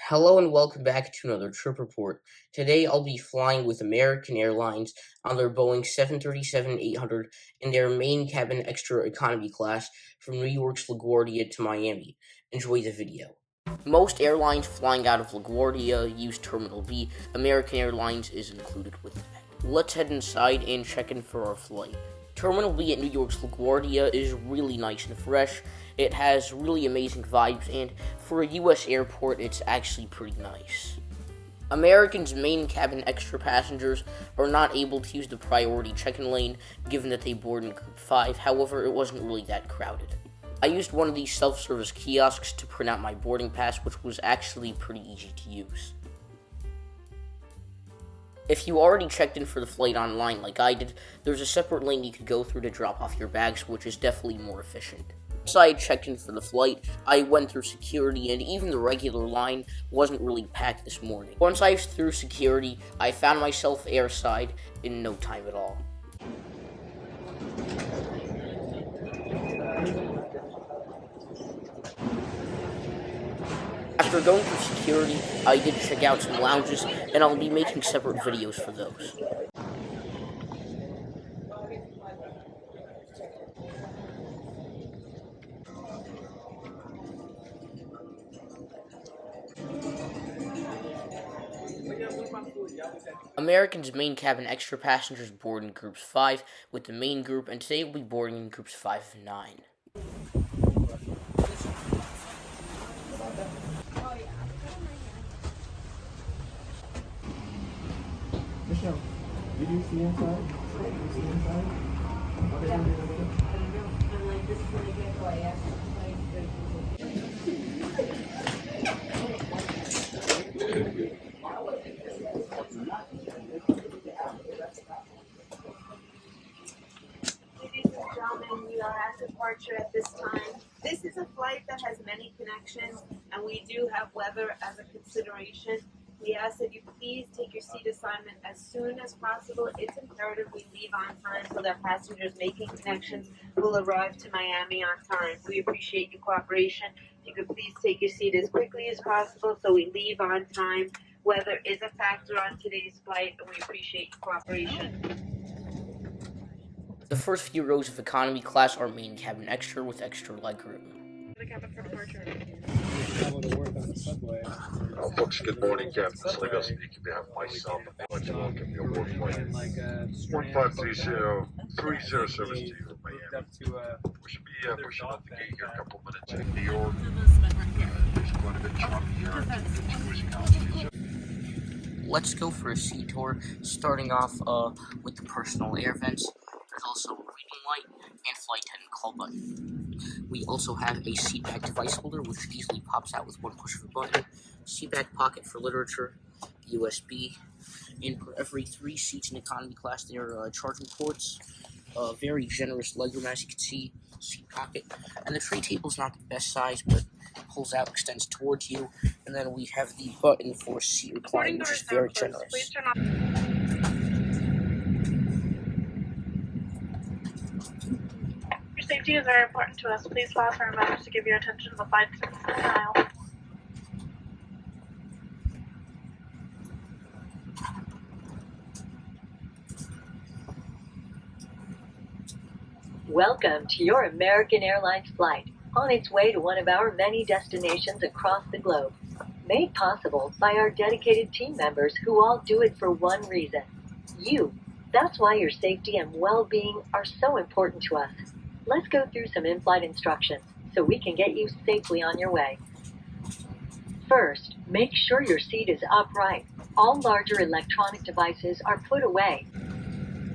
Hello and welcome back to another trip report. Today I'll be flying with American Airlines on their Boeing 737-800 in their main cabin extra economy class from New York's LaGuardia to Miami. Enjoy the video. Most airlines flying out of LaGuardia use Terminal B. American Airlines is included with that. Let's head inside and check in for our flight. Terminal B at New York's LaGuardia is really nice and fresh. It has really amazing vibes, and for a U.S. airport, it's actually pretty nice. American's main cabin extra passengers are not able to use the priority check-in lane, given that they board in Group 5. However, it wasn't really that crowded. I used one of these self-service kiosks to print out my boarding pass, which was actually pretty easy to use. If you already checked in for the flight online like I did, there's a separate lane you could go through to drop off your bags, which is definitely more efficient. Once I checked in for the flight, I went through security, and even the regular line wasn't really packed this morning. Once I was through security, I found myself airside in no time at all. After going through security, I did check out some lounges, and I'll be making separate videos for those. American's main cabin extra passengers board in groups 5 with the main group, and today we'll be boarding in groups 5 and 9. Michelle, did you see inside? Did you see inside? Ladies and gentlemen, we are at departure at this time. This is a flight that has many connections, and we do have weather as a consideration. We ask that you please take your seat assignment as soon as possible. It's imperative we leave on time so that passengers making connections will arrive to Miami on time. We appreciate your cooperation. If you could please take your seat as quickly as possible so we leave on time. Weather is a factor on today's flight, and we appreciate your cooperation. The first few rows of economy class are main cabin extra with extra legroom. The cabin for departure. Folks, good morning, Captain Sligo speaking on behalf of myself. I'd like to welcome you aboard flight 1530 service to you in Miami. We should be pushing out the gate here in a couple minutes in New York. There's quite a bit choppy here. Cruising altitude. Let's go for a sea tour, starting off with the personal air vents. There's also a reading light and flight attendant call button. We also have a seatback device holder, which easily pops out with one push of a button, seatback pocket for literature, USB, and for every 3 seats in economy class there are charging ports, very generous legroom as you can see, seat pocket, and the tray table is not the best size, but pulls out, extends towards you, and then we have the button for seat recline, which is very generous. Safety is very important to us. Please last remember to give your attention to the flight attendants in the aisle. Welcome to your American Airlines flight on its way to one of our many destinations across the globe. Made possible by our dedicated team members who all do it for one reason: you. That's why your safety and well-being are so important to us. Let's go through some in-flight instructions so we can get you safely on your way. First, make sure your seat is upright. All larger electronic devices are put away.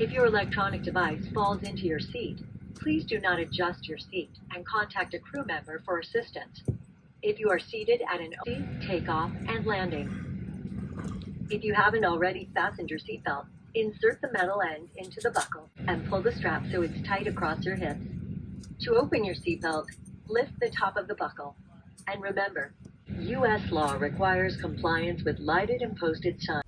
If your electronic device falls into your seat, please do not adjust your seat and contact a crew member for assistance. If you are seated at an takeoff and landing. If you haven't already fastened your seatbelt, insert the metal end into the buckle and pull the strap so it's tight across your hips. To open your seatbelt, lift the top of the buckle. And remember, U.S. law requires compliance with lighted and posted signs.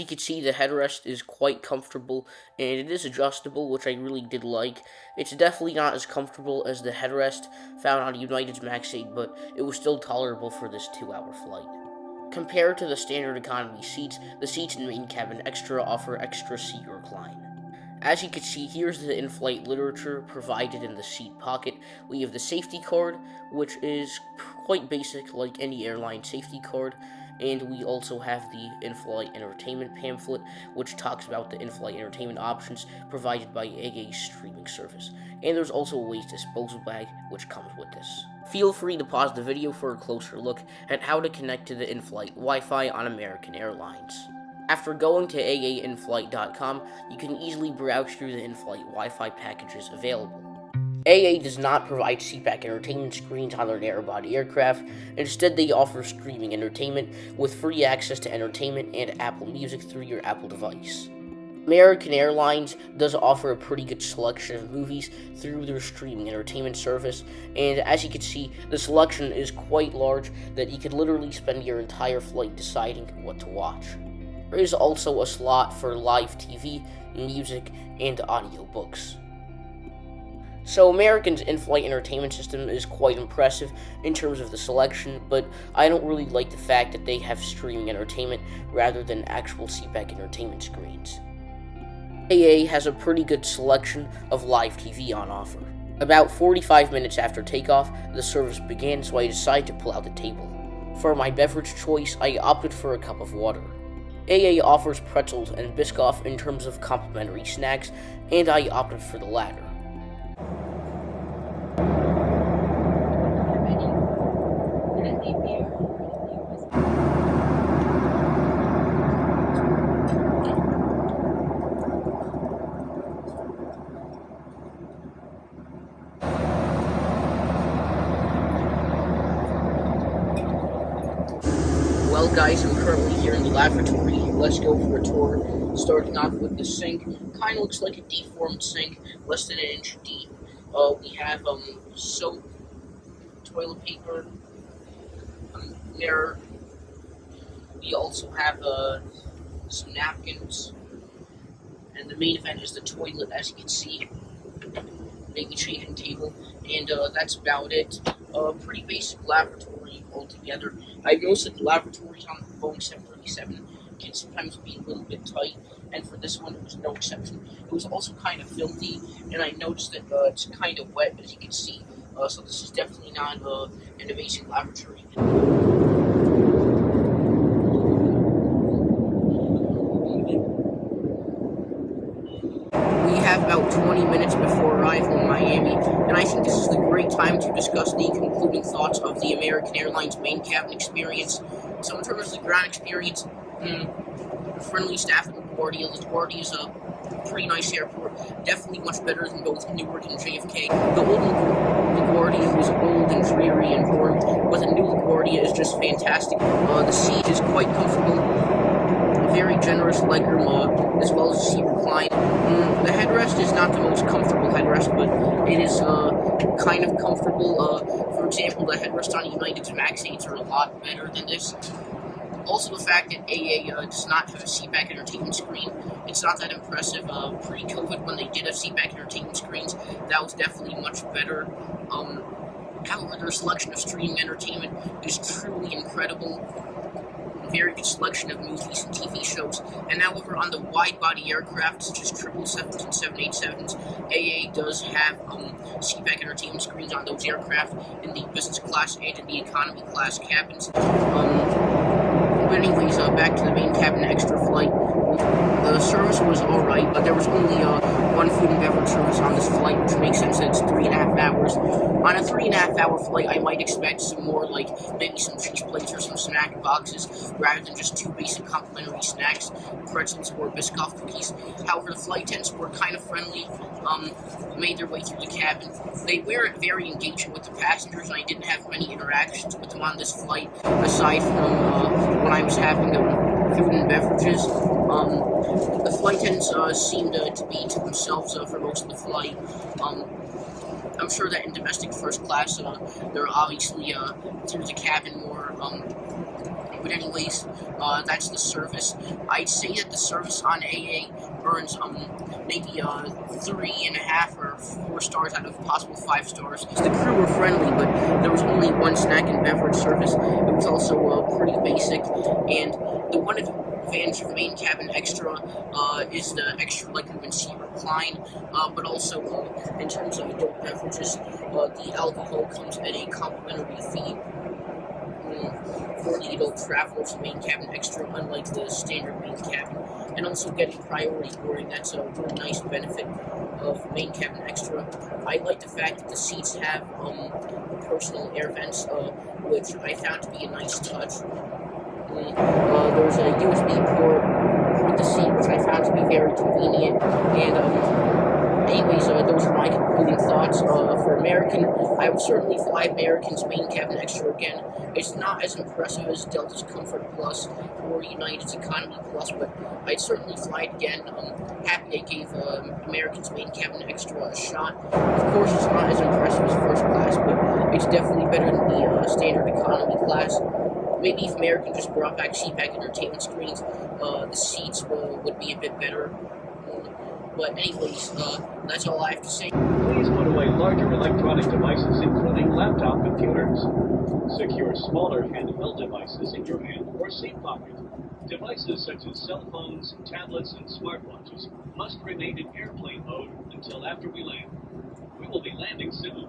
can see, the headrest is quite comfortable, and it is adjustable, which I really did like. It's definitely not as comfortable as the headrest found on United's Max 8, but it was still tolerable for this 2-hour flight. Compared to the standard economy seats, the seats in Main Cabin Extra offer extra seat recline. As you can see, here's the in-flight literature provided in the seat pocket. We have the safety card, which is quite basic like any airline safety card, and we also have the in-flight entertainment pamphlet, which talks about the in-flight entertainment options provided by AA's streaming service. And there's also a waste disposal bag, which comes with this. Feel free to pause the video for a closer look at how to connect to the in-flight Wi-Fi on American Airlines. After going to aainflight.com, you can easily browse through the in-flight Wi-Fi packages available. AA does not provide seatback entertainment screens on their narrow-body aircraft. Instead, they offer streaming entertainment with free access to entertainment and Apple Music through your Apple device. American Airlines does offer a pretty good selection of movies through their streaming entertainment service, and as you can see, the selection is quite large that you could literally spend your entire flight deciding what to watch. There is also a slot for live TV, music, and audiobooks. So American's in-flight entertainment system is quite impressive in terms of the selection, but I don't really like the fact that they have streaming entertainment rather than actual seatback entertainment screens. AA has a pretty good selection of live TV on offer. About 45 minutes after takeoff, the service began, so I decided to pull out the table. For my beverage choice, I opted for a cup of water. AA offers pretzels and Biscoff in terms of complimentary snacks, and I opted for the latter. Well guys, I'm currently here in the lavatory. Let's go for a tour, starting off with the sink. Kind of looks like a deformed sink, less than an inch deep. We have soap, toilet paper, mirror. We also have some napkins. And the main event is the toilet, as you can see. Maybe changing table. And that's about it. Pretty basic lavatory altogether. I've noticed that the lavatories on the Boeing 737 can sometimes be a little bit tight, and for this one it was no exception. It was also kind of filthy, and I noticed that it's kind of wet, as you can see. So this is definitely not an amazing lavatory. We have about 20 minutes before arrival in Miami, and I think this is the great time to discuss the concluding thoughts of the American Airlines main cabin experience. So in terms of the ground experience, friendly staff at LaGuardia. LaGuardia is a pretty nice airport, definitely much better than both Newark and JFK. The old LaGuardia was old and dreary and boring, but the new LaGuardia is just fantastic. The seat is quite comfortable, very generous legroom, as well as a seat recline. The headrest is not the most comfortable headrest, but it is kind of comfortable. For example, the headrest on United's Max 8s are a lot better than this. Also, the fact that AA does not have a seatback entertainment screen, it's not that impressive. Pre-COVID, when they did have seatback entertainment screens, that was definitely much better. However, their selection of streaming entertainment is truly incredible. Very good selection of movies and TV shows. And however, on the wide-body aircraft, such as 777s and 787s, AA does have seatback entertainment screens on those aircraft in the business class and in the economy class cabins. But anyways, back to the main cabin extra flight. The service was alright, but there was only one food and beverage service on this flight, which makes sense that it's 3.5 hours. On a 3.5 hour flight, I might expect some more, like maybe some cheese plates or some snack boxes, rather than just two basic complimentary snacks, pretzels or Biscoff cookies. However, the flight attendants were kind of friendly, made their way through the cabin. They weren't very engaging with the passengers, and I didn't have many interactions with them on this flight, aside from when I was having food and beverages. The flight attendants seemed to be to themselves for most of the flight. I'm sure that in domestic first class, they're obviously through the cabin more But anyways, that's the service. I'd say that the service on AA earns maybe 3.5 or 4 stars out of possible 5 stars. The crew were friendly, but there was only one snack and beverage service. It was also pretty basic, and the one advantage of main cabin extra is the extra legroom and seat recline, but also in terms of adult beverages, the alcohol comes at a complimentary fee for the adult travelers in main cabin extra, unlike the standard main cabin, and also getting priority boarding. That's a really nice benefit of main cabin extra. I like the fact that the seats have personal air vents, which I found to be a nice touch. There's a USB port with the seat, which I found to be very convenient. And anyways, those are my concluding thoughts. For American, I would certainly fly American's main cabin extra again. It's not as impressive as Delta's Comfort Plus or United's Economy Plus, but I'd certainly fly it again. Happy I gave American's main cabin extra a shot. Of course, it's not as impressive as first class, but it's definitely better than the standard economy class. Maybe if American just brought back seatback entertainment screens, the seats would be a bit better. But anyways, that's all I have to say. Please put away larger electronic devices, including laptop computers. Secure smaller handheld devices in your hand or seat pocket. Devices such as cell phones, tablets, and smartwatches must remain in airplane mode until after we land. We will be landing soon.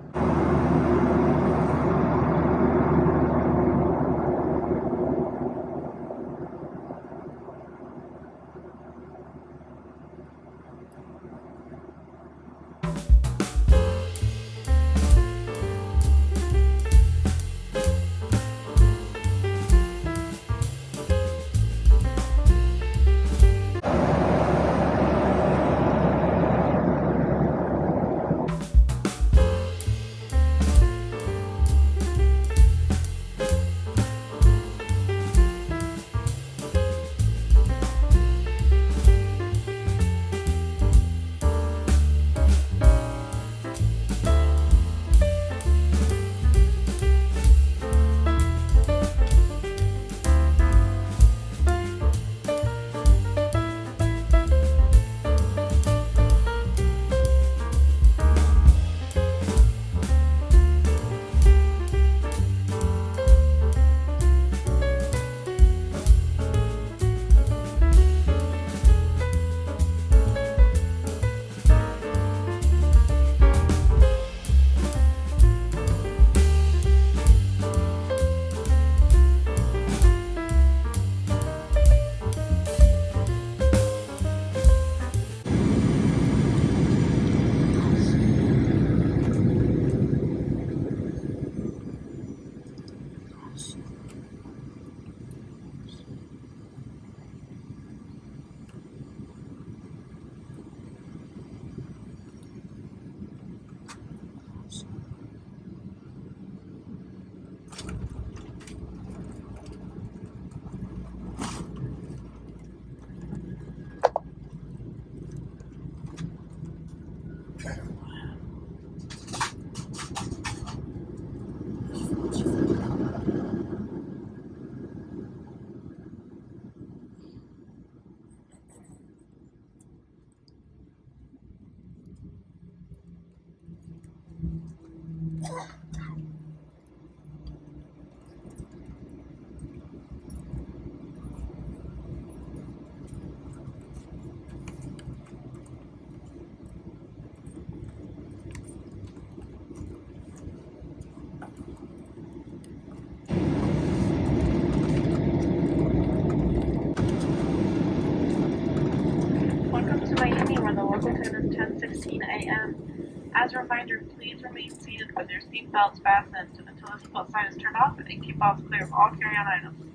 Welcome to Miami, where the local time is 10:16 a.m. As a reminder, please remain seated with your seatbelts fastened until the seatbelt sign is turned off and keep off clear of all carry-on items.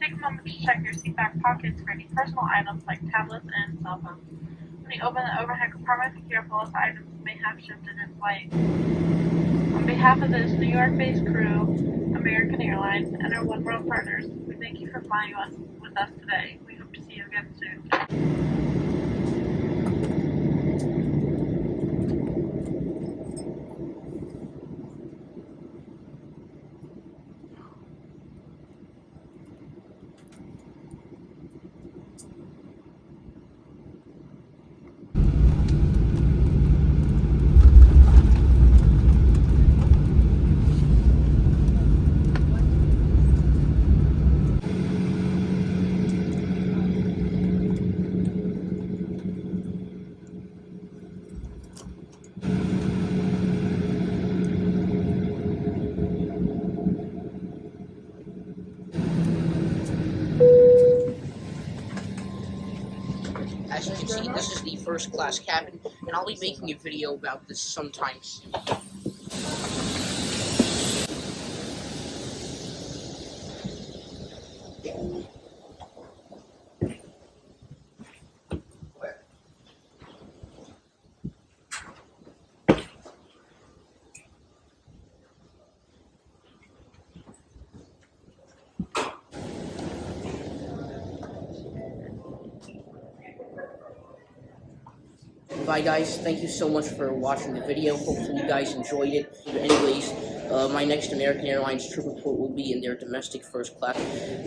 Take a moment to check your seatback pockets for any personal items like tablets and cell phones. When you open the overhead compartment, be careful as items may have shifted in flight. On behalf of this New York-based crew, American Airlines, and our One World partners, we thank you for flying with us today. We hope to see you again soon. as you can see, this is the first class cabin, and I'll be making a video about this sometime soon. Bye guys, thank you so much for watching the video. Hopefully you guys enjoyed it. Anyways, my next American Airlines trip report will be in their domestic first class.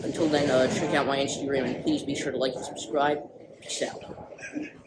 Until then, check out my Instagram and please be sure to like and subscribe. Peace out.